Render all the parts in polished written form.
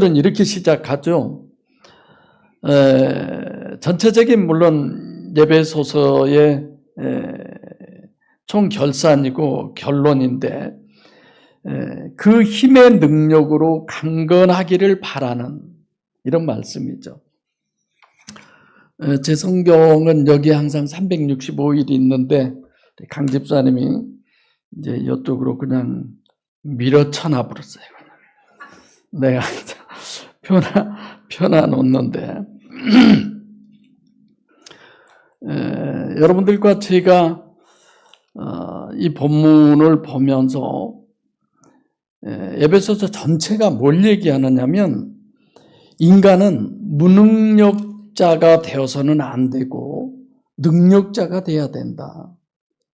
은 이렇게 시작하죠. 전체적인 물론 에베소서의 총결산이고 결론인데 그 힘의 능력으로 강건하기를 바라는 이런 말씀이죠. 제 성경은 여기 항상 365일이 있는데 강 집사님이 이제 이쪽으로 그냥 밀어쳐놔 버렸어요. 내가 펴놔 놓는데 여러분들과 제가 이 본문을 보면서 에베소서 전체가 뭘 얘기하느냐면 인간은 무능력자가 되어서는 안 되고 능력자가 돼야 된다.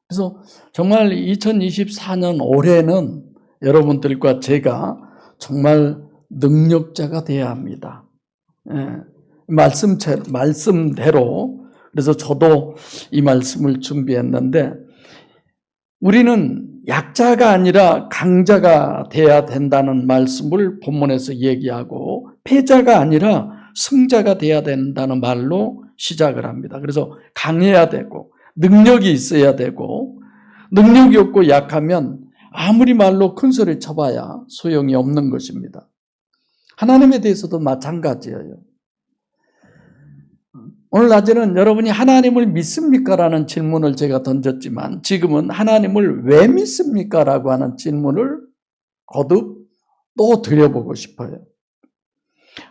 그래서 정말 2024년 올해는 여러분들과 제가 정말 능력자가 돼야 합니다. 말씀대로 그래서 저도 이 말씀을 준비했는데 우리는 약자가 아니라 강자가 돼야 된다는 말씀을 본문에서 얘기하고 패자가 아니라 승자가 돼야 된다는 말로 시작을 합니다. 그래서 강해야 되고 능력이 있어야 되고 능력이 없고 약하면 아무리 말로 큰 소리 쳐봐야 소용이 없는 것입니다. 하나님에 대해서도 마찬가지예요. 오늘 낮에는 여러분이 하나님을 믿습니까? 라는 질문을 제가 던졌지만 지금은 하나님을 왜 믿습니까? 라고 하는 질문을 거듭 또 드려보고 싶어요.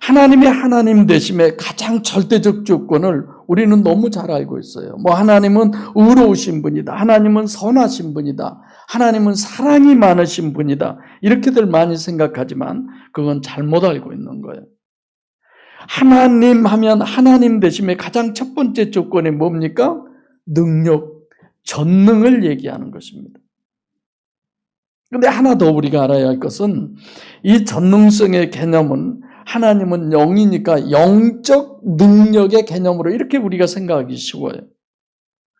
하나님의 하나님 되심의 가장 절대적 조건을 우리는 너무 잘 알고 있어요. 하나님은 의로우신 분이다. 하나님은 선하신 분이다. 하나님은 사랑이 많으신 분이다. 이렇게들 많이 생각하지만 그건 잘못 알고 있는 거예요. 하나님 하면 하나님 되심의 가장 첫 번째 조건이 뭡니까? 능력, 전능을 얘기하는 것입니다. 그런데 하나 더 우리가 알아야 할 것은 이 전능성의 개념은 하나님은 영이니까 영적 능력의 개념으로 이렇게 우리가 생각하기 쉬워요.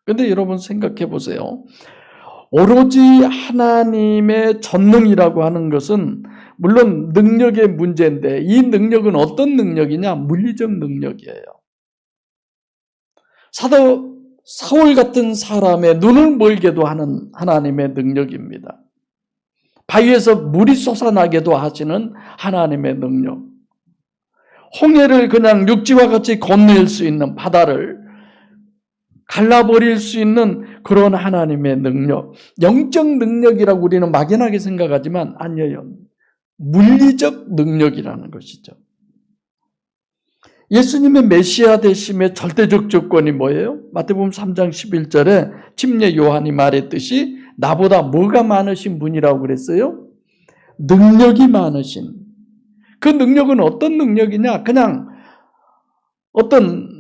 그런데 여러분 생각해 보세요. 오로지 하나님의 전능이라고 하는 것은 물론 능력의 문제인데 이 능력은 어떤 능력이냐? 물리적 능력이에요. 사도 사울 같은 사람의 눈을 멀게도 하는 하나님의 능력입니다. 바위에서 물이 솟아나게도 하시는 하나님의 능력. 홍해를 그냥 육지와 같이 건널 수 있는 바다를 갈라버릴 수 있는 그런 하나님의 능력. 영적 능력이라고 우리는 막연하게 생각하지만 아니에요. 물리적 능력이라는 것이죠. 예수님의 메시아 되심의 절대적 조건이 뭐예요? 마태복음 3장 11절에 침례 요한이 말했듯이 나보다 뭐가 많으신 분이라고 그랬어요? 능력이 많으신. 그 능력은 어떤 능력이냐? 그냥 어떤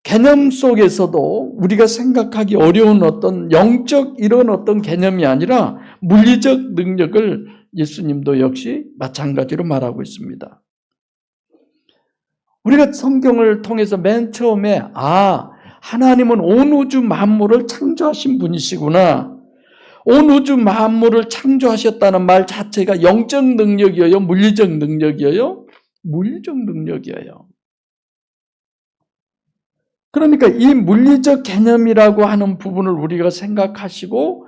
개념 속에서도 우리가 생각하기 어려운 어떤 영적 이런 어떤 개념이 아니라 물리적 능력을 예수님도 역시 마찬가지로 말하고 있습니다. 우리가 성경을 통해서 맨 처음에 하나님은 온 우주 만물을 창조하신 분이시구나. 온 우주 만물을 창조하셨다는 말 자체가 영적 능력이에요? 물리적 능력이에요? 물리적 능력이에요. 그러니까 이 물리적 개념이라고 하는 부분을 우리가 생각하시고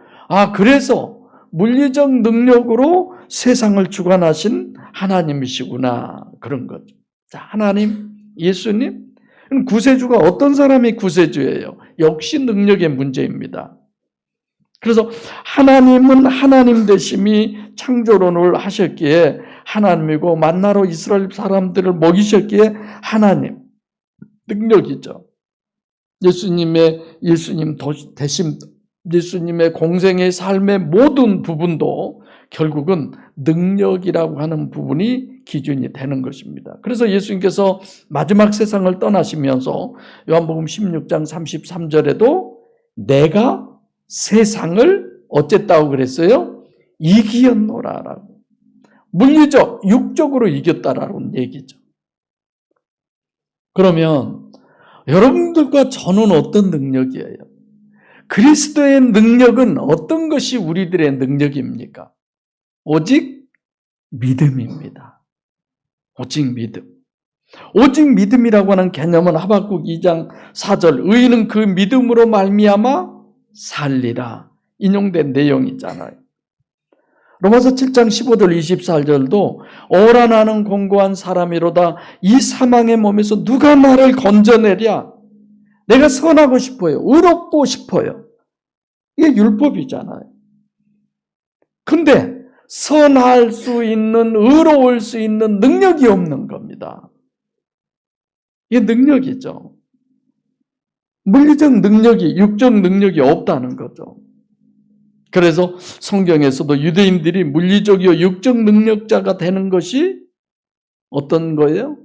그래서 물리적 능력으로 세상을 주관하신 하나님이시구나 그런 거죠. 자, 하나님, 예수님, 구세주가 어떤 사람이 구세주예요? 역시 능력의 문제입니다. 그래서 하나님은 하나님 되심이 창조론을 하셨기에 하나님이고 만나러 이스라엘 사람들을 먹이셨기에 하나님, 능력이죠. 예수님 되심, 예수님의 공생의 삶의 모든 부분도 결국은 능력이라고 하는 부분이 기준이 되는 것입니다. 그래서 예수님께서 마지막 세상을 떠나시면서 요한복음 16장 33절에도 내가 세상을 어쨌다고 그랬어요? 이기었노라라고. 물리적, 육적으로 이겼다라는 얘기죠. 그러면 여러분들과 저는 어떤 능력이에요? 그리스도의 능력은 어떤 것이 우리들의 능력입니까? 오직 믿음입니다. 오직 믿음. 오직 믿음이라고 하는 개념은 하박국 2장 4절 의인은 그 믿음으로 말미암아 살리라 인용된 내용이잖아요. 로마서 7장 15절 24절도 오라 나는 공고한 사람이로다 이 사망의 몸에서 누가 나를 건져내랴. 내가 선하고 싶어요. 의롭고 싶어요. 이게 율법이잖아요. 근데 선할 수 있는, 의로울 수 있는 능력이 없는 겁니다. 이게 능력이죠. 물리적 능력이, 육적 능력이 없다는 거죠. 그래서 성경에서도 유대인들이 물리적이요 육적 능력자가 되는 것이 어떤 거예요?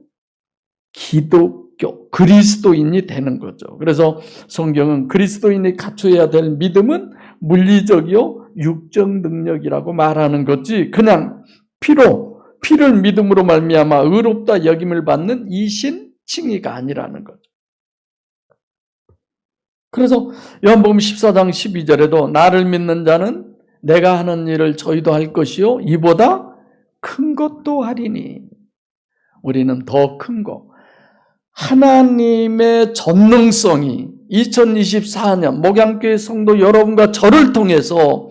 기독교, 그리스도인이 되는 거죠. 그래서 성경은 그리스도인이 갖춰야 될 믿음은 물리적이요 육적 능력이라고 말하는 거지 그냥 피를 믿음으로 말미암아 의롭다 여김을 받는 이신 칭의가 아니라는 거죠. 그래서 요한복음 14장 12절에도 나를 믿는 자는 내가 하는 일을 저희도 할 것이요 이보다 큰 것도 하리니 우리는 더 큰 것 하나님의 전능성이 2024년 목양교회 성도 여러분과 저를 통해서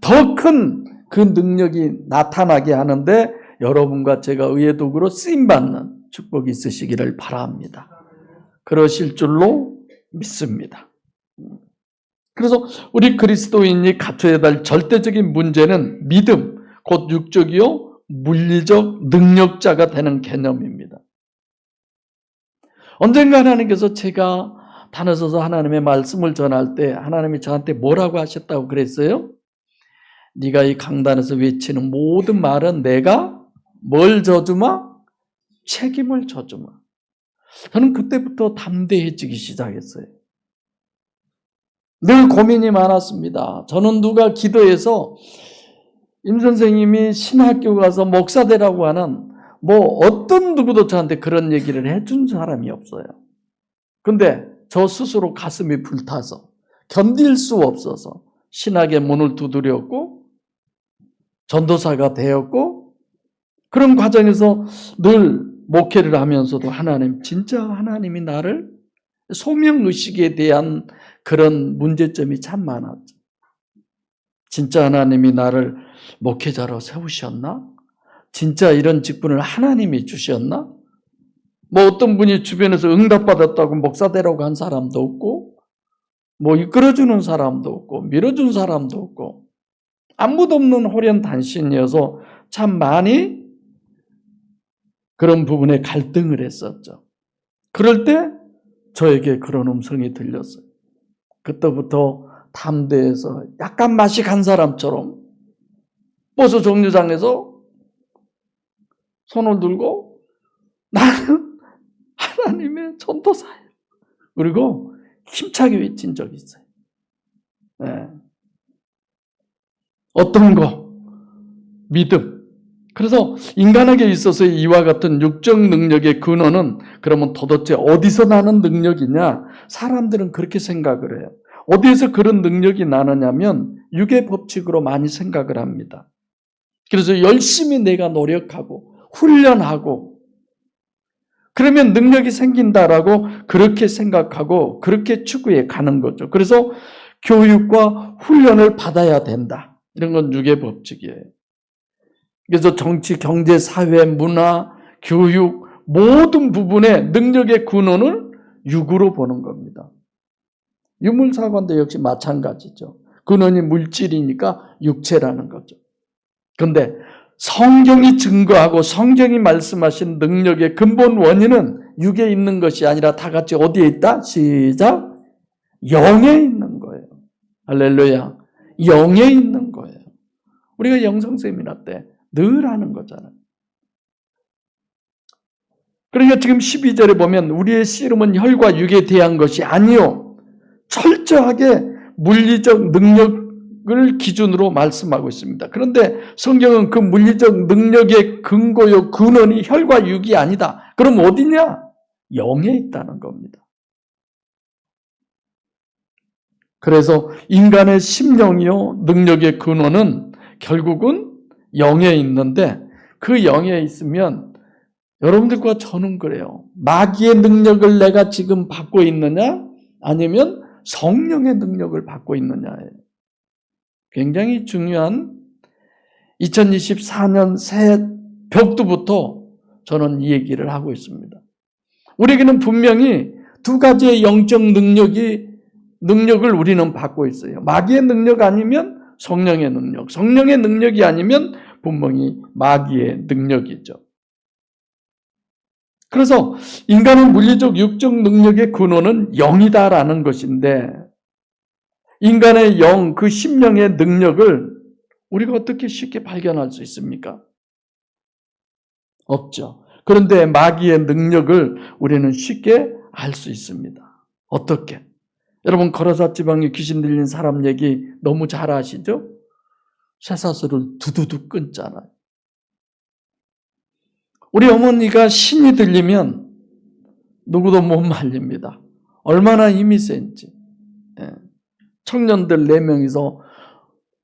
더 큰 그 능력이 나타나게 하는데 여러분과 제가 의의 도구로 쓰임받는 축복이 있으시기를 바랍니다. 그러실 줄로 믿습니다. 그래서 우리 그리스도인이 갖춰야 될 절대적인 문제는 믿음, 곧 육적이요 물리적 능력자가 되는 개념입니다. 언젠가 하나님께서 제가 단을 써서 하나님의 말씀을 전할 때 하나님이 저한테 뭐라고 하셨다고 그랬어요? 네가 이 강단에서 외치는 모든 말은 내가 뭘 져주마? 책임을 져주마. 저는 그때부터 담대해지기 시작했어요. 늘 고민이 많았습니다. 저는 누가 기도해서 임 선생님이 신학교 가서 목사 되라고 하는 어떤 누구도 저한테 그런 얘기를 해준 사람이 없어요. 근데 저 스스로 가슴이 불타서 견딜 수 없어서 신학의 문을 두드렸고 전도사가 되었고 그런 과정에서 늘 목회를 하면서도 진짜 하나님이 나를 소명의식에 대한 그런 문제점이 참 많았죠. 진짜 하나님이 나를 목회자로 세우셨나? 진짜 이런 직분을 하나님이 주셨나? 어떤 분이 주변에서 응답받았다고 목사 되라고 한 사람도 없고 이끌어주는 사람도 없고 밀어준 사람도 없고 아무도 없는 호련단신이어서 참 많이 그런 부분에 갈등을 했었죠. 그럴 때 저에게 그런 음성이 들렸어요. 그때부터 담대해서 약간 맛이 간 사람처럼 버스 정류장에서 손을 들고 나는 하나님의 전도사예요. 그리고 힘차게 외친 적이 있어요. 네. 어떤 거? 믿음. 그래서 인간에게 있어서의 이와 같은 육적 능력의 근원은 그러면 도대체 어디서 나는 능력이냐? 사람들은 그렇게 생각을 해요. 어디에서 그런 능력이 나느냐면 육의 법칙으로 많이 생각을 합니다. 그래서 열심히 내가 노력하고 훈련하고 그러면 능력이 생긴다라고 그렇게 생각하고 그렇게 추구해 가는 거죠. 그래서 교육과 훈련을 받아야 된다. 이런 건 육의 법칙이에요. 그래서 정치, 경제, 사회, 문화, 교육 모든 부분의 능력의 근원을 육으로 보는 겁니다. 유물사관도 역시 마찬가지죠. 근원이 물질이니까 육체라는 거죠. 그런데 성경이 증거하고 성경이 말씀하신 능력의 근본 원인은 육에 있는 것이 아니라 다 같이 어디에 있다? 시작! 영에 있는 거예요. 할렐루야. 영에 있는 거예요. 우리가 영성 세미나 때 늘 하는 거잖아요. 그러니까 지금 12절에 보면 우리의 씨름은 혈과 육에 대한 것이 아니요. 철저하게 물리적 능력을 기준으로 말씀하고 있습니다. 그런데 성경은 그 물리적 능력의 근거요, 근원이 혈과 육이 아니다. 그럼 어디냐? 영에 있다는 겁니다. 그래서 인간의 심령이요, 능력의 근원은 결국은 영에 있는데 그 영에 있으면 여러분들과 저는 그래요. 마귀의 능력을 내가 지금 받고 있느냐? 아니면 성령의 능력을 받고 있느냐예요. 굉장히 중요한 2024년 새 벽두부터 저는 이 얘기를 하고 있습니다. 우리에게는 분명히 두 가지의 영적 능력을 우리는 받고 있어요. 마귀의 능력 아니면 성령의 능력, 성령의 능력이 아니면 분명히 마귀의 능력이죠. 그래서 인간의 물리적 육적 능력의 근원은 영이다라는 것인데, 인간의 영, 그 심령의 능력을 우리가 어떻게 쉽게 발견할 수 있습니까? 없죠. 그런데 마귀의 능력을 우리는 쉽게 알 수 있습니다. 어떻게? 여러분, 거라사 지방에 귀신 들린 사람 얘기 너무 잘 아시죠? 쇠사슬을 두두두 끊잖아요. 우리 어머니가 신이 들리면 누구도 못 말립니다. 얼마나 힘이 센지. 청년들 4명이서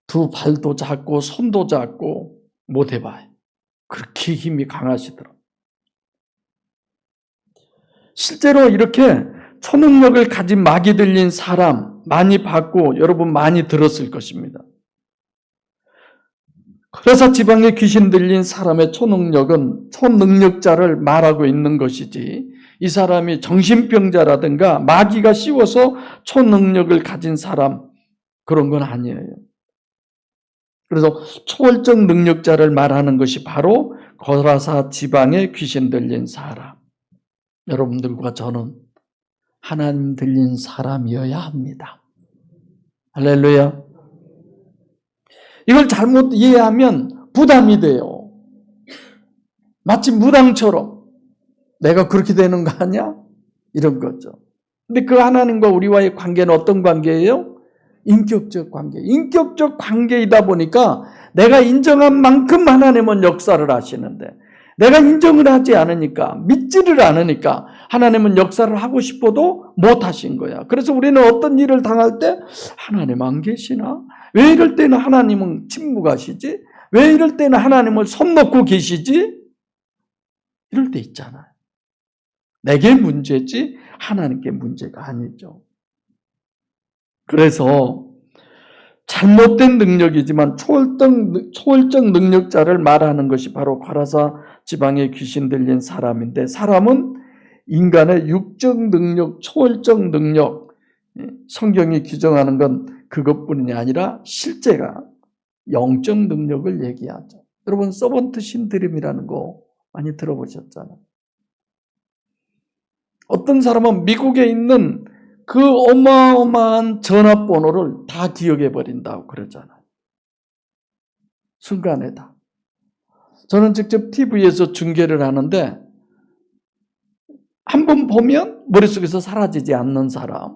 두 발도 잡고 손도 잡고 못 해봐요. 그렇게 힘이 강하시더라고요. 실제로 이렇게 초능력을 가진 마귀 들린 사람 많이 봤고 여러분 많이 들었을 것입니다. 그래서 지방에 귀신 들린 사람의 초능력은 초능력자를 말하고 있는 것이지, 이 사람이 정신병자라든가 마귀가 씌워서 초능력을 가진 사람, 그런 건 아니에요. 그래서 초월적 능력자를 말하는 것이 바로 거라사 지방에 귀신 들린 사람. 여러분들과 저는 하나님 들린 사람이어야 합니다. 할렐루야. 이걸 잘못 이해하면 부담이 돼요. 마치 무당처럼 내가 그렇게 되는 거 아니야? 이런 거죠. 근데 그 하나님과 우리와의 관계는 어떤 관계예요? 인격적 관계. 인격적 관계이다 보니까 내가 인정한 만큼 하나님은 역사를 하시는데, 내가 인정을 하지 않으니까, 믿지를 않으니까 하나님은 역사를 하고 싶어도 못 하신 거야. 그래서 우리는 어떤 일을 당할 때 하나님 안 계시나? 왜 이럴 때는 하나님은 침묵하시지? 왜 이럴 때는 하나님을 손 놓고 계시지? 이럴 때 있잖아요. 내게 문제지 하나님께 문제가 아니죠. 그래서 잘못된 능력이지만 초월적 능력자를 말하는 것이 바로 거라사 지방에 귀신 들린 사람인데, 사람은 인간의 육적 능력, 초월적 능력, 성경이 규정하는 건 그것뿐이 아니라 실제가 영적 능력을 얘기하죠. 여러분, 서번트 신드림이라는 거 많이 들어보셨잖아요. 어떤 사람은 미국에 있는 그 어마어마한 전화번호를 다 기억해버린다고 그러잖아요. 순간에 다. 저는 직접 TV에서 중계를 하는데 한 번 보면 머릿속에서 사라지지 않는 사람,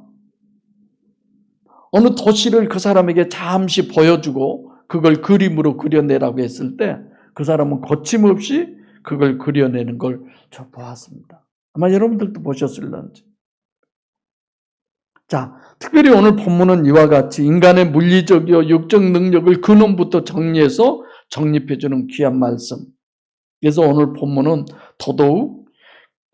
어느 도시를 그 사람에게 잠시 보여주고 그걸 그림으로 그려내라고 했을 때 그 사람은 거침없이 그걸 그려내는 걸 저 보았습니다. 아마 여러분들도 보셨을런지. 자, 특별히 오늘 본문은 이와 같이 인간의 물리적이요 육적 능력을 근원부터 정리해서 정립해주는 귀한 말씀. 그래서 오늘 본문은 더더욱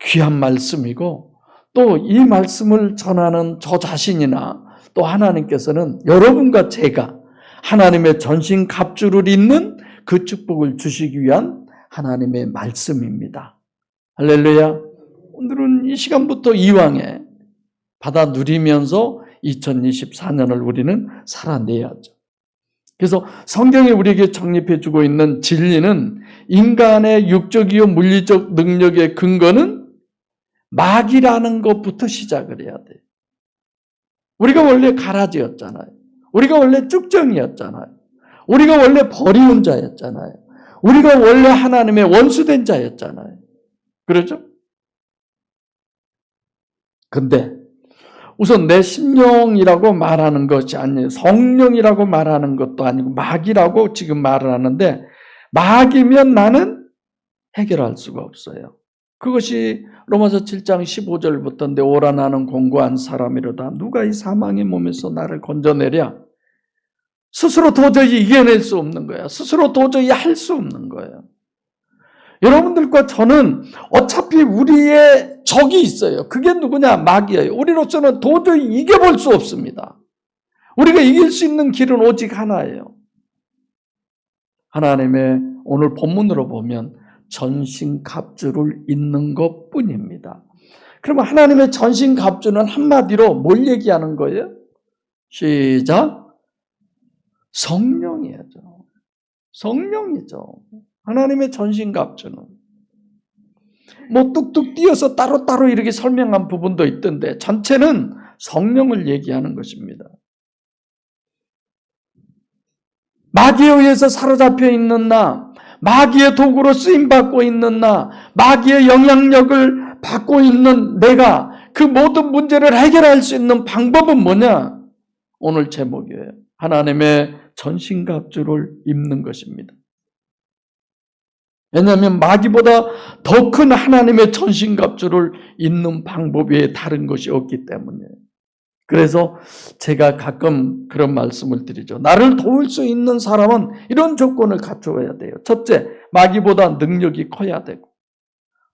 귀한 말씀이고, 또 이 말씀을 전하는 저 자신이나 또 하나님께서는 여러분과 제가 하나님의 전신 갑주를 잇는 그 축복을 주시기 위한 하나님의 말씀입니다. 할렐루야. 오늘은 이 시간부터 이왕에 받아 누리면서 2024년을 우리는 살아내야죠. 그래서 성경이 우리에게 정립해주고 있는 진리는 인간의 육적이요 물리적 능력의 근거는 마귀라는 것부터 시작을 해야 돼요. 우리가 원래 가라지였잖아요. 우리가 원래 쭉정이었잖아요. 우리가 원래 버리운 자였잖아요. 우리가 원래 하나님의 원수된 자였잖아요. 그렇죠? 근데 우선 내 심령이라고 말하는 것이 아니에요. 성령이라고 말하는 것도 아니고 마귀라고 지금 말을 하는데, 마귀면 나는 해결할 수가 없어요. 그것이 로마서 7장 15절부터인데, 오라 나는 공고한 사람이로다. 누가 이 사망의 몸에서 나를 건져내랴? 스스로 도저히 이겨낼 수 없는 거야. 스스로 도저히 할 수 없는 거예요. 여러분들과 저는 어차피 우리의 적이 있어요. 그게 누구냐? 마귀예요. 우리로서는 도저히 이겨볼 수 없습니다. 우리가 이길 수 있는 길은 오직 하나예요. 하나님의 오늘 본문으로 보면 전신갑주를 입는 것뿐입니다. 그러면 하나님의 전신갑주는 한마디로 뭘 얘기하는 거예요? 시작. 성령이죠. 성령이죠. 하나님의 전신갑주는. 뭐 뚝뚝 띄어서 따로따로 이렇게 설명한 부분도 있던데 전체는 성령을 얘기하는 것입니다. 마귀에 의해서 사로잡혀 있는 나, 마귀의 도구로 쓰임받고 있는 나, 마귀의 영향력을 받고 있는 내가 그 모든 문제를 해결할 수 있는 방법은 뭐냐? 오늘 제목이에요. 하나님의 전신갑주를 입는 것입니다. 왜냐하면 마귀보다 더 큰 하나님의 전신갑주를 입는 방법이 다른 것이 없기 때문이에요. 그래서 제가 가끔 그런 말씀을 드리죠. 나를 도울 수 있는 사람은 이런 조건을 갖춰야 돼요. 첫째, 마귀보다 능력이 커야 되고,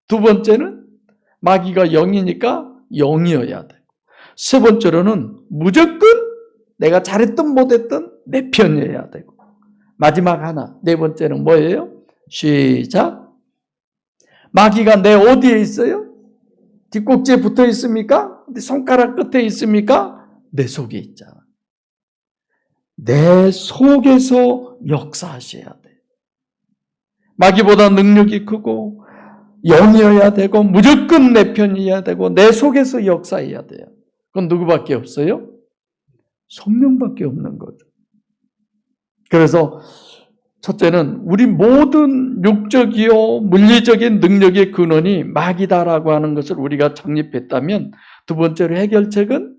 두 번째는 마귀가 영이니까 영이어야 되고, 세 번째로는 무조건 내가 잘했든 못했든 내 편이어야 되고, 마지막 하나, 네 번째는 뭐예요? 시작. 마귀가 내 어디에 있어요? 뒷꼭지에 붙어 있습니까? 손가락 끝에 있습니까? 내 속에 있잖아. 내 속에서 역사하셔야 돼. 마귀보다 능력이 크고 영이어야 되고 무조건 내 편이어야 되고 내 속에서 역사해야 돼요. 그건 누구밖에 없어요? 성령밖에 없는 거죠. 그래서 첫째는 우리 모든 육적이요 물리적인 능력의 근원이 마귀다라고 하는 것을 우리가 정립했다면, 두 번째로 해결책은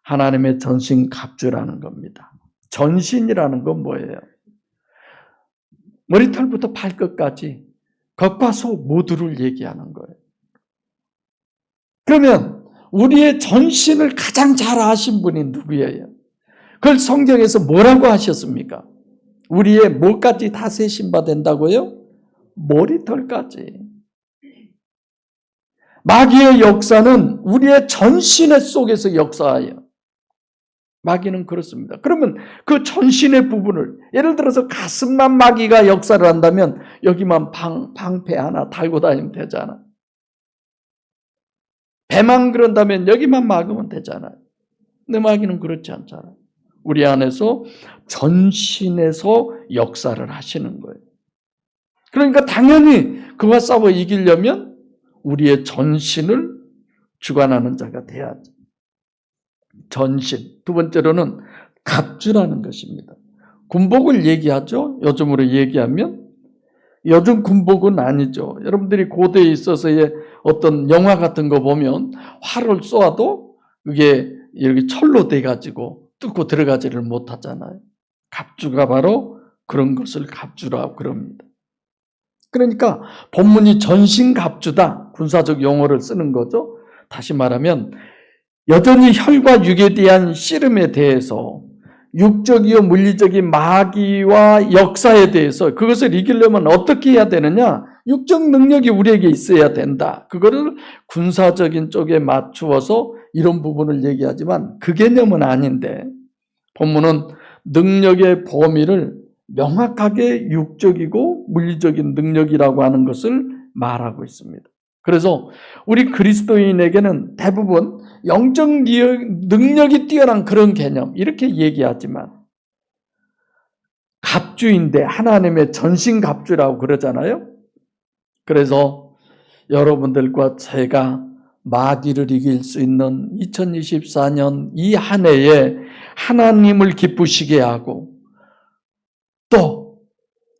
하나님의 전신갑주라는 겁니다. 전신이라는 건 뭐예요? 머리털부터 발끝까지 겉과 속 모두를 얘기하는 거예요. 그러면 우리의 전신을 가장 잘 아신 분이 누구예요? 그걸 성경에서 뭐라고 하셨습니까? 우리의 뭐까지 다 세신바 된다고요? 머리털까지. 마귀의 역사는 우리의 전신의 속에서 역사해요. 마귀는 그렇습니다. 그러면 그 전신의 부분을, 예를 들어서 가슴만 마귀가 역사를 한다면 여기만 방패 하나 달고 다니면 되잖아. 배만 그런다면 여기만 막으면 되잖아요. 근데 마귀는 그렇지 않잖아요. 우리 안에서 전신에서 역사를 하시는 거예요. 그러니까 당연히 그와 싸워 이기려면 우리의 전신을 주관하는 자가 돼야죠. 전신. 두 번째로는 갑주라는 것입니다. 군복을 얘기하죠. 요즘으로 얘기하면. 요즘 군복은 아니죠. 여러분들이 고대에 있어서의 어떤 영화 같은 거 보면 활을 쏘아도 그게 이렇게 철로 돼가지고 뚫고 들어가지를 못하잖아요. 갑주가 바로 그런 것을 갑주라고 그럽니다. 그러니까 본문이 전신갑주다, 군사적 용어를 쓰는 거죠. 다시 말하면 여전히 혈과 육에 대한 씨름에 대해서 육적이요 물리적인 마귀와 역사에 대해서 그것을 이기려면 어떻게 해야 되느냐? 육적 능력이 우리에게 있어야 된다. 그거를 군사적인 쪽에 맞추어서 이런 부분을 얘기하지만 그 개념은 아닌데, 본문은 능력의 범위를 명확하게 육적이고 물리적인 능력이라고 하는 것을 말하고 있습니다. 그래서 우리 그리스도인에게는 대부분 영적 능력이 뛰어난 그런 개념 이렇게 얘기하지만, 갑주인데 하나님의 전신갑주라고 그러잖아요. 그래서 여러분들과 제가 마귀를 이길 수 있는 2024년 이 한 해에 하나님을 기쁘시게 하고, 또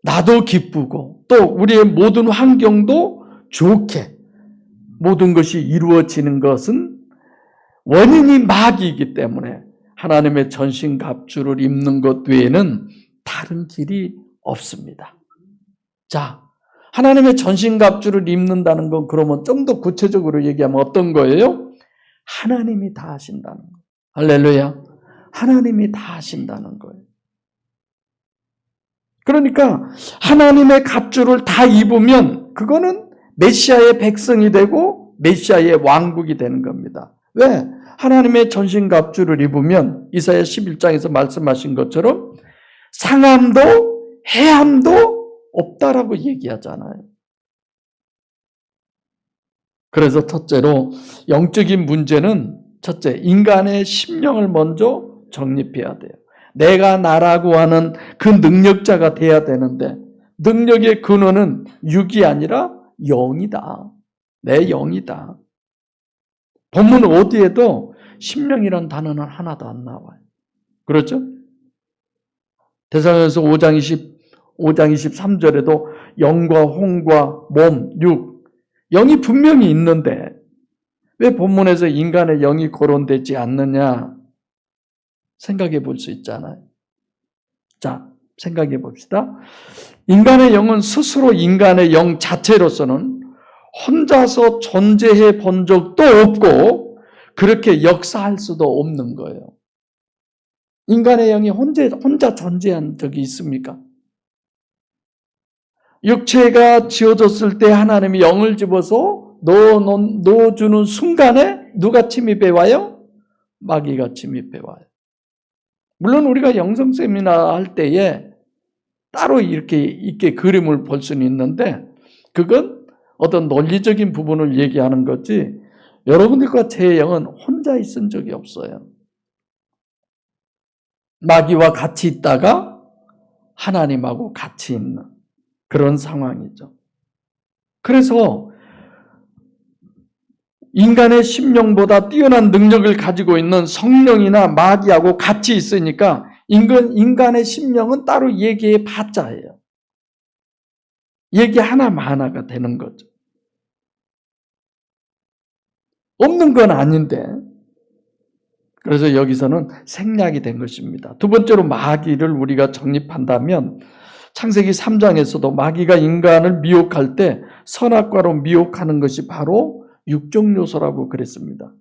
나도 기쁘고, 또 우리의 모든 환경도 좋게 모든 것이 이루어지는 것은 원인이 마귀이기 때문에 하나님의 전신갑주를 입는 것 외에는 다른 길이 없습니다. 자, 하나님의 전신갑주를 입는다는 건 그러면 좀 더 구체적으로 얘기하면 어떤 거예요? 하나님이 다 하신다는 거예요. 할렐루야. 하나님이 다 하신다는 거예요. 그러니까 하나님의 갑주를 다 입으면 그거는 메시아의 백성이 되고 메시아의 왕국이 되는 겁니다. 왜? 하나님의 전신갑주를 입으면 이사야 11장에서 말씀하신 것처럼 상함도 해함도 없다라고 얘기하잖아요. 그래서 첫째로 영적인 문제는 첫째, 인간의 심령을 먼저 정립해야 돼요. 내가 나라고 하는 그 능력자가 돼야 되는데 능력의 근원은 육이 아니라 영이다. 내 영이다. 본문 어디에도 심령이란 단어는 하나도 안 나와요. 그렇죠? 데살로니가서 5장 23절에도 영과 혼과 몸, 육, 영이 분명히 있는데 왜 본문에서 인간의 영이 거론되지 않느냐 생각해 볼 수 있잖아요. 자, 생각해 봅시다. 인간의 영은 스스로 인간의 영 자체로서는 혼자서 존재해 본 적도 없고 그렇게 역사할 수도 없는 거예요. 인간의 영이 혼자 존재한 적이 있습니까? 육체가 지어졌을 때 하나님이 영을 집어서 넣어주는 순간에 누가 침입해 와요? 마귀가 침입해 와요. 물론 우리가 영성 세미나 할 때에 따로 이렇게 그림을 볼 수는 있는데 그건 어떤 논리적인 부분을 얘기하는 거지 여러분들과 제 영은 혼자 있은 적이 없어요. 마귀와 같이 있다가 하나님하고 같이 있는 그런 상황이죠. 그래서 인간의 심령보다 뛰어난 능력을 가지고 있는 성령이나 마귀하고 같이 있으니까 인간의 심령은 따로 얘기해 봤자예요. 얘기 하나가 되는 거죠. 없는 건 아닌데 그래서 여기서는 생략이 된 것입니다. 두 번째로 마귀를 우리가 정립한다면 창세기 3장에서도 마귀가 인간을 미혹할 때 선악과로 미혹하는 것이 바로 육적 요소라고 그랬습니다.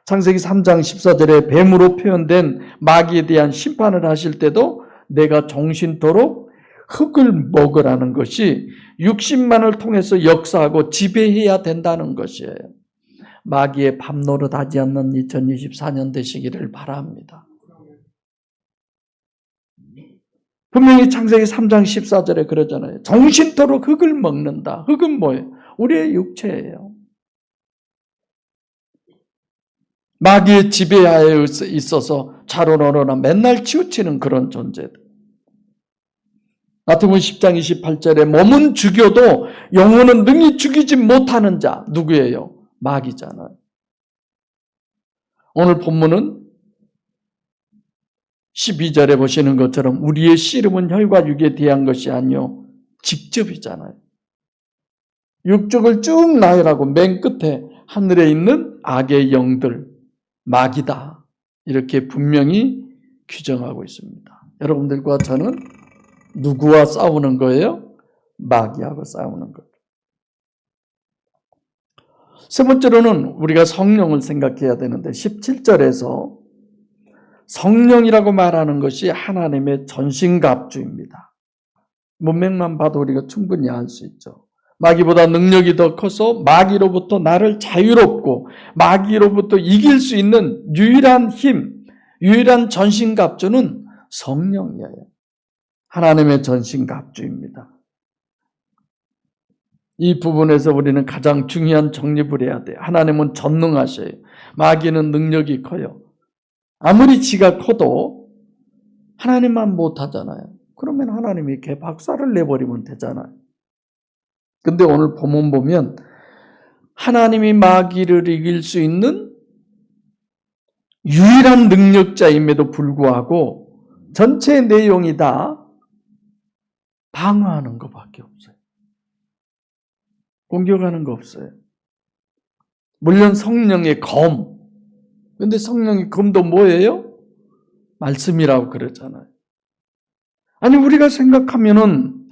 창세기 3장 14절에 뱀으로 표현된 마귀에 대한 심판을 하실 때도 내가 정신토록 흙을 먹으라는 것이 육신만을 통해서 역사하고 지배해야 된다는 것이에요. 마귀의 밥노릇하지 않는 2024년 되시기를 바랍니다. 분명히 창세기 3장 14절에 그러잖아요. 정신토록 흙을 먹는다. 흙은 뭐예요? 우리의 육체예요. 마귀의 지배하에 있어서 좌로너로나 맨날 치우치는 그런 존재들. 마태복음 10장 28절에 몸은 죽여도 영혼은 능히 죽이지 못하는 자 누구예요? 마귀잖아요. 오늘 본문은 12절에 보시는 것처럼 우리의 씨름은 혈과 육에 대한 것이 아니요 직접이잖아요. 육적을 쭉 나열하고 맨 끝에 하늘에 있는 악의 영들 마귀다 이렇게 분명히 규정하고 있습니다. 여러분들과 저는 누구와 싸우는 거예요? 마귀하고 싸우는 거예요. 세 번째로는 우리가 성령을 생각해야 되는데 17절에서 성령이라고 말하는 것이 하나님의 전신갑주입니다. 문맥만 봐도 우리가 충분히 알 수 있죠. 마귀보다 능력이 더 커서 마귀로부터 나를 자유롭고 마귀로부터 이길 수 있는 유일한 힘, 유일한 전신갑주는 성령이에요. 하나님의 전신갑주입니다. 이 부분에서 우리는 가장 중요한 정립을 해야 돼요. 하나님은 전능하셔요. 마귀는 능력이 커요. 아무리 지가 커도 하나님만 못하잖아요. 그러면 하나님이 걔 박살을 내버리면 되잖아요. 근데 오늘 본문 보면 하나님이 마귀를 이길 수 있는 유일한 능력자임에도 불구하고 전체 내용이 다 방어하는 것밖에 없어요. 공격하는 거 없어요. 물론 성령의 검. 근데 성령의 검도 뭐예요? 말씀이라고 그러잖아요. 아니 우리가 생각하면은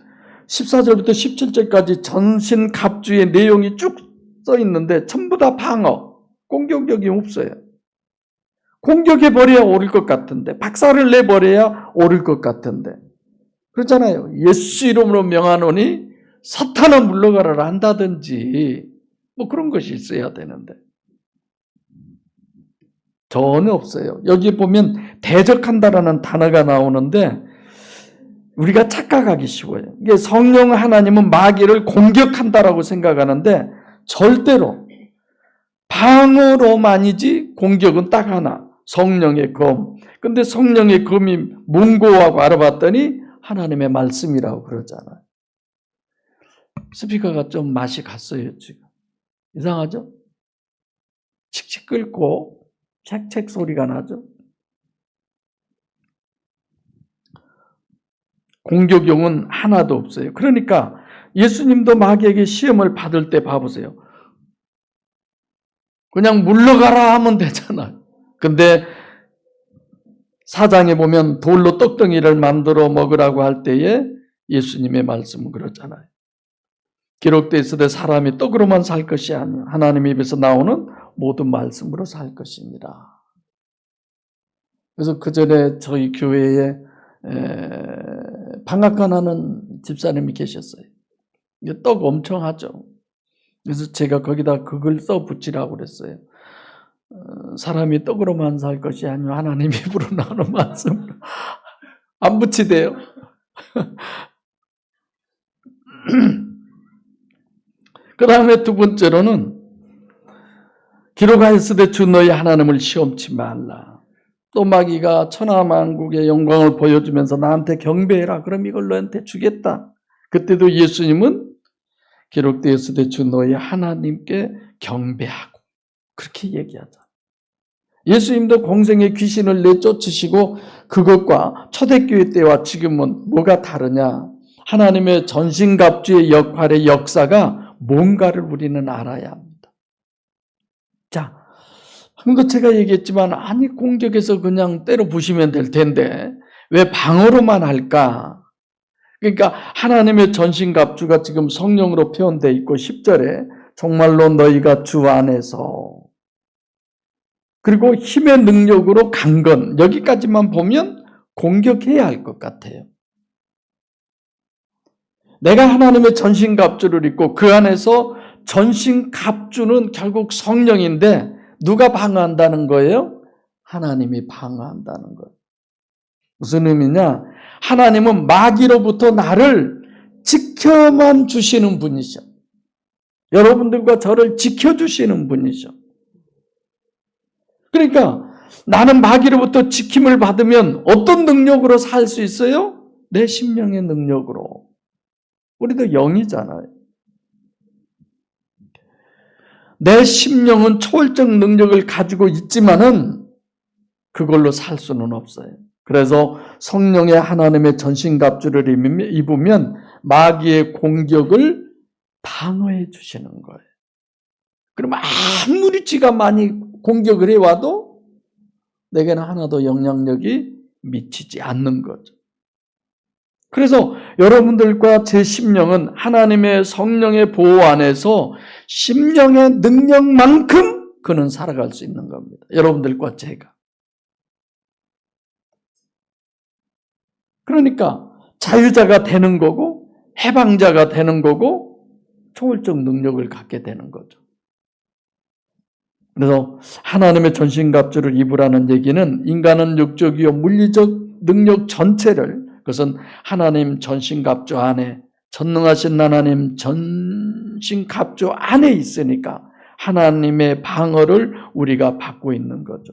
14절부터 17절까지 전신갑주의 내용이 쭉 써 있는데 전부 다 방어, 공격력이 없어요. 공격해버려야 옳을 것 같은데 박살을 내버려야 옳을 것 같은데 그렇잖아요. 예수 이름으로 명하노니 사탄아 물러가라 한다든지 뭐 그런 것이 있어야 되는데 전혀 없어요. 여기 보면 대적한다라는 단어가 나오는데 우리가 착각하기 쉬워요. 이게 성령 하나님은 마귀를 공격한다라고 생각하는데 절대로 방어로만이지 공격은 딱 하나. 성령의 검. 근데 성령의 검이 뭔고하고 알아봤더니 하나님의 말씀이라고 그러잖아요. 스피커가 좀 맛이 갔어요, 지금. 이상하죠? 칙칙 끓고 책책 소리가 나죠? 공격용은 하나도 없어요. 그러니까 예수님도 마귀에게 시험을 받을 때 봐보세요. 그냥 물러가라 하면 되잖아요. 근데 사장에 보면 돌로 떡덩이를 만들어 먹으라고 할 때에 예수님의 말씀은 그렇잖아요. 기록되어 있으되 사람이 떡으로만 살 것이 아니요 하나님의 입에서 나오는 모든 말씀으로 살 것입니다. 그래서 그 전에 저희 교회에 방앗간 하는 집사님이 계셨어요. 떡 엄청 하죠. 그래서 제가 거기다 그걸 써 붙이라고 그랬어요. 사람이 떡으로만 살 것이 아니요 하나님 입으로 나오는 말씀으로. 안 붙이대요. 그 다음에 두 번째로는 기록하였으되 주 너희 하나님을 시험치 말라. 또 마귀가 천하만국의 영광을 보여주면서 나한테 경배해라. 그럼 이걸 너한테 주겠다. 그때도 예수님은 기록되었으되 주 너희 하나님께 경배하고 그렇게 얘기하자. 예수님도 공생의 귀신을 내쫓으시고 그것과 초대교회 때와 지금은 뭐가 다르냐? 하나님의 전신갑주의 역할의 역사가 뭔가를 우리는 알아야 합니다. 자, 방금 제가 얘기했지만 아니 공격해서 그냥 때려 부시면 될 텐데 왜 방어로만 할까? 그러니까 하나님의 전신갑주가 지금 성령으로 표현되어 있고 10절에 정말로 너희가 주 안에서 그리고 힘의 능력으로 강건 여기까지만 보면 공격해야 할 것 같아요. 내가 하나님의 전신갑주를 입고 그 안에서 전신갑주는 결국 성령인데 누가 방어한다는 거예요? 하나님이 방어한다는 거예요. 무슨 의미냐? 하나님은 마귀로부터 나를 지켜만 주시는 분이셔. 여러분들과 저를 지켜주시는 분이셔. 그러니까 나는 마귀로부터 지킴을 받으면 어떤 능력으로 살 수 있어요? 내 심령의 능력으로. 우리도 영이잖아요. 내 심령은 초월적 능력을 가지고 있지만은 그걸로 살 수는 없어요. 그래서 성령의 하나님의 전신갑주를 입으면 마귀의 공격을 방어해 주시는 거예요. 그럼 아무리 지가 많이 공격을 해와도 내게는 하나도 영향력이 미치지 않는 거죠. 그래서 여러분들과 제 심령은 하나님의 성령의 보호 안에서 심령의 능력만큼 그는 살아갈 수 있는 겁니다. 여러분들과 제가. 그러니까 자유자가 되는 거고 해방자가 되는 거고 초월적 능력을 갖게 되는 거죠. 그래서 하나님의 전신갑주를 입으라는 얘기는 인간은 육적이요 물리적 능력 전체를 그것은 하나님 전신갑주 안에 전능하신 하나님 전신갑주 안에 있으니까 하나님의 방어를 우리가 받고 있는 거죠.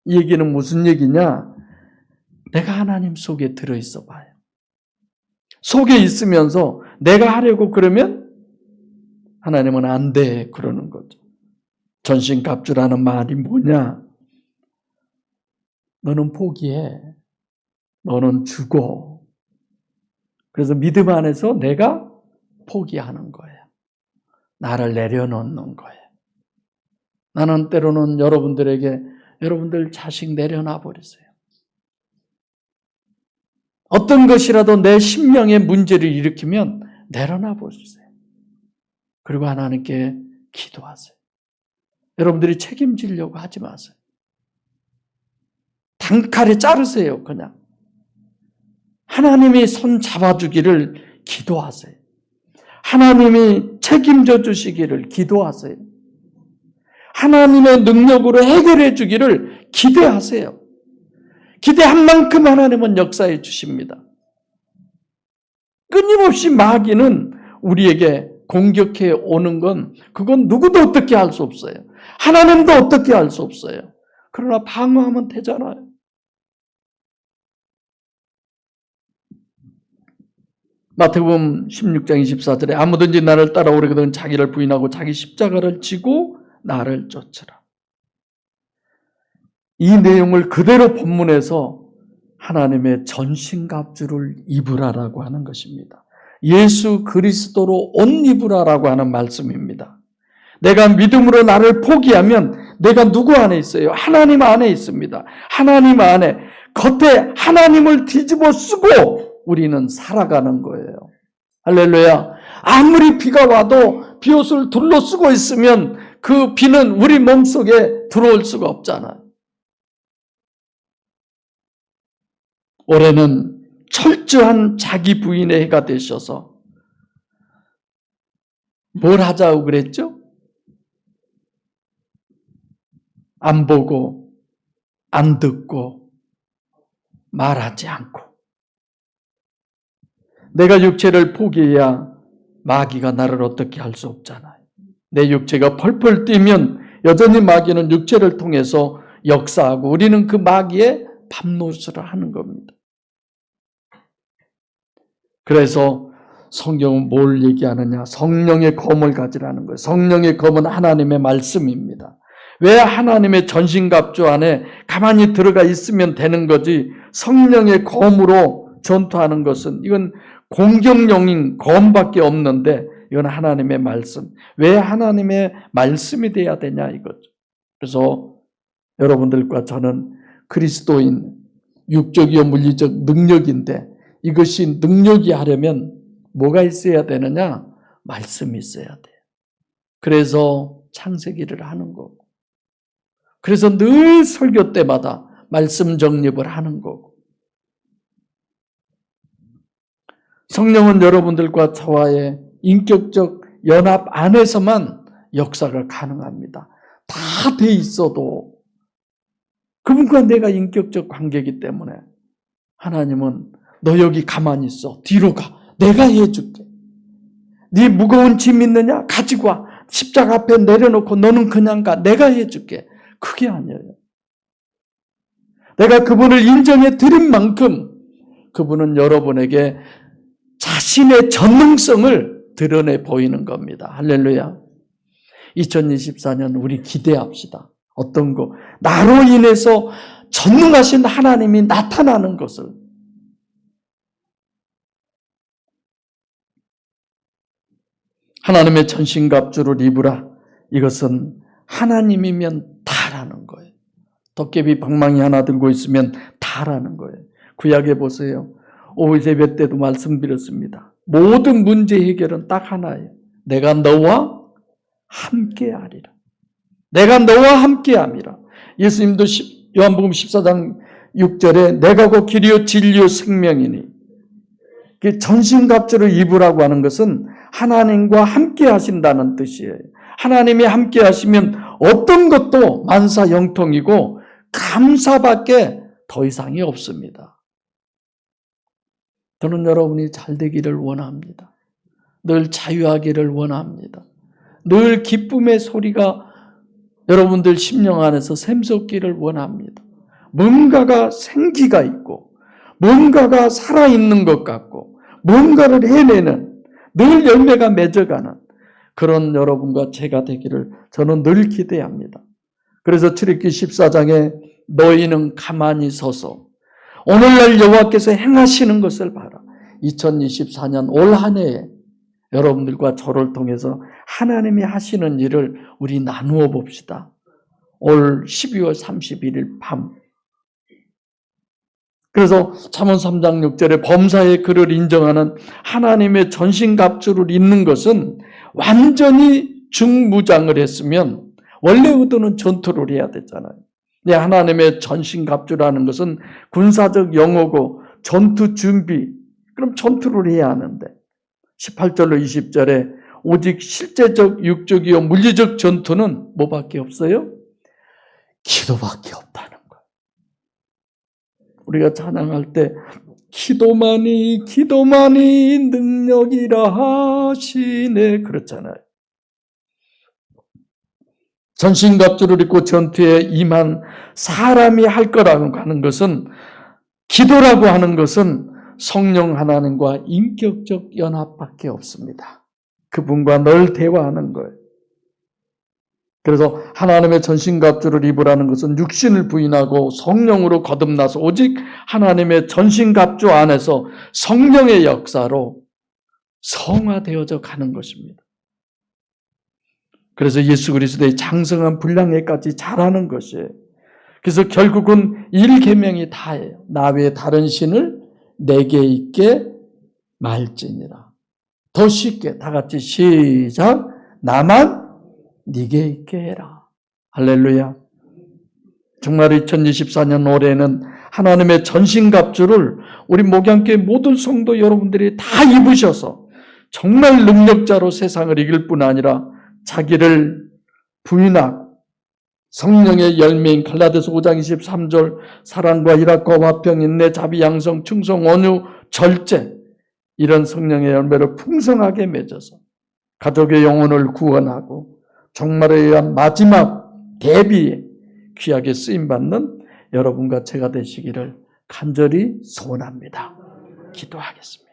이 얘기는 무슨 얘기냐? 내가 하나님 속에 들어있어 봐요. 속에 있으면서 내가 하려고 그러면 하나님은 안 돼 그러는 거죠. 전신갑주라는 말이 뭐냐? 너는 포기해. 너는 죽어. 그래서 믿음 안에서 내가 포기하는 거예요. 나를 내려놓는 거예요. 나는 때로는 여러분들에게 여러분들 자식 내려놔 버리세요. 어떤 것이라도 내 심령에 문제를 일으키면 내려놔 버리세요. 그리고 하나님께 기도하세요. 여러분들이 책임지려고 하지 마세요. 단칼에 자르세요. 그냥. 하나님이 손 잡아주기를 기도하세요. 하나님이 책임져 주시기를 기도하세요. 하나님의 능력으로 해결해 주기를 기대하세요. 기대한 만큼 하나님은 역사해 주십니다. 끊임없이 마귀는 우리에게 공격해 오는 건 그건 누구도 어떻게 할 수 없어요. 하나님도 어떻게 할 수 없어요. 그러나 방어하면 되잖아요. 마태복음 16장 24절에 아무든지 나를 따라오려거든 자기를 부인하고 자기 십자가를 지고 나를 쫓으라. 이 내용을 그대로 본문에서 하나님의 전신갑주를 입으라라고 하는 것입니다. 예수 그리스도로 옷 입으라라고 하는 말씀입니다. 내가 믿음으로 나를 포기하면 내가 누구 안에 있어요? 하나님 안에 있습니다. 하나님 안에 겉에 하나님을 뒤집어 쓰고 우리는 살아가는 거예요. 할렐루야. 아무리 비가 와도 비옷을 둘러쓰고 있으면 그 비는 우리 몸속에 들어올 수가 없잖아요. 올해는 철저한 자기 부인의 해가 되셔서 뭘 하자고 그랬죠? 안 보고, 안 듣고, 말하지 않고. 내가 육체를 포기해야 마귀가 나를 어떻게 할 수 없잖아요. 내 육체가 펄펄 뛰면 여전히 마귀는 육체를 통해서 역사하고 우리는 그 마귀의 밤노릇을 하는 겁니다. 그래서 성경은 뭘 얘기하느냐? 성령의 검을 가지라는 거예요. 성령의 검은 하나님의 말씀입니다. 왜 하나님의 전신갑주 안에 가만히 들어가 있으면 되는 거지 성령의 검으로 전투하는 것은 이건 공격용인 검밖에 없는데 이건 하나님의 말씀. 왜 하나님의 말씀이 돼야 되냐 이거죠. 그래서 여러분들과 저는 그리스도인 육적이요 물리적 능력인데 이것이 능력이 하려면 뭐가 있어야 되느냐? 말씀이 있어야 돼요. 그래서 창세기를 하는 거고 그래서 늘 설교 때마다 말씀 정립을 하는 거고 성령은 여러분들과 저와의 인격적 연합 안에서만 역사가 가능합니다. 다 돼 있어도 그분과 내가 인격적 관계이기 때문에 하나님은 너 여기 가만히 있어. 뒤로 가. 내가 해줄게. 네 무거운 짐 있느냐? 가지고 와. 십자가 앞에 내려놓고 너는 그냥 가. 내가 해줄게. 그게 아니에요. 내가 그분을 인정해 드린 만큼 그분은 여러분에게 자신의 전능성을 드러내 보이는 겁니다. 할렐루야. 2024년 우리 기대합시다. 어떤 거? 나로 인해서 전능하신 하나님이 나타나는 것을. 하나님의 전신갑주를 입으라. 이것은 하나님이면 다라는 거예요. 도깨비 방망이 하나 들고 있으면 다라는 거예요. 구약에 보세요. 오후 예배 때도 말씀드렸습니다. 모든 문제 해결은 딱 하나예요. 내가 너와 함께하리라. 내가 너와 함께함이라. 예수님도 요한복음 14장 6절에 내가 곧 길이요 진리요 생명이니 전신갑주를 입으라고 하는 것은 하나님과 함께 하신다는 뜻이에요. 하나님이 함께 하시면 어떤 것도 만사형통이고 감사밖에 더 이상이 없습니다. 저는 여러분이 잘 되기를 원합니다. 늘 자유하기를 원합니다. 늘 기쁨의 소리가 여러분들 심령 안에서 샘솟기를 원합니다. 뭔가가 생기가 있고 뭔가가 살아있는 것 같고 뭔가를 해내는 늘 열매가 맺어가는 그런 여러분과 제가 되기를 저는 늘 기대합니다. 그래서 출애굽기 14장에 너희는 가만히 서서 오늘날 여호와께서 행하시는 것을 봐라. 2024년 올 한 해에 여러분들과 저를 통해서 하나님이 하시는 일을 우리 나누어 봅시다. 올 12월 31일 밤. 그래서 잠언 3장 6절에 범사의 그를 인정하는 하나님의 전신갑주를 입는 것은 완전히 중무장을 했으면 원래 의도는 전투를 해야 되잖아요. 근데 하나님의 전신갑주라는 것은 군사적 용어고 전투 준비, 그럼 전투를 해야 하는데 18절로 20절에 오직 실제적 육적이요 물리적 전투는 뭐밖에 없어요? 기도밖에 없다는 거예요. 우리가 찬양할 때 기도만이 능력이라 하시네 그렇잖아요. 전신갑주를 입고 전투에 임한 사람이 할 거라고 하는 것은, 기도라고 하는 것은 성령 하나님과 인격적 연합밖에 없습니다. 그분과 늘 대화하는 거예요. 그래서 하나님의 전신갑주를 입으라는 것은 육신을 부인하고 성령으로 거듭나서 오직 하나님의 전신갑주 안에서 성령의 역사로 성화되어져 가는 것입니다. 그래서 예수 그리스도의 장성한 분량에까지 자라는 것이에요. 그래서 결국은 1계명이 다예요. 나 외에 다른 신을 내게 있게 말지니라. 더 쉽게 다 같이 시작. 나만 네게 있게 해라. 할렐루야. 정말 2024년 올해는 하나님의 전신갑주를 우리 목양교회 모든 성도 여러분들이 다 입으셔서 정말 능력자로 세상을 이길 뿐 아니라 자기를 부인하고 성령의 열매인 갈라디아서 5장 23절 사랑과 일학과 화평 인내 자비 양성 충성 온유 절제 이런 성령의 열매를 풍성하게 맺어서 가족의 영혼을 구원하고 종말에 의한 마지막 대비에 귀하게 쓰임받는 여러분과 제가 되시기를 간절히 소원합니다. 기도하겠습니다.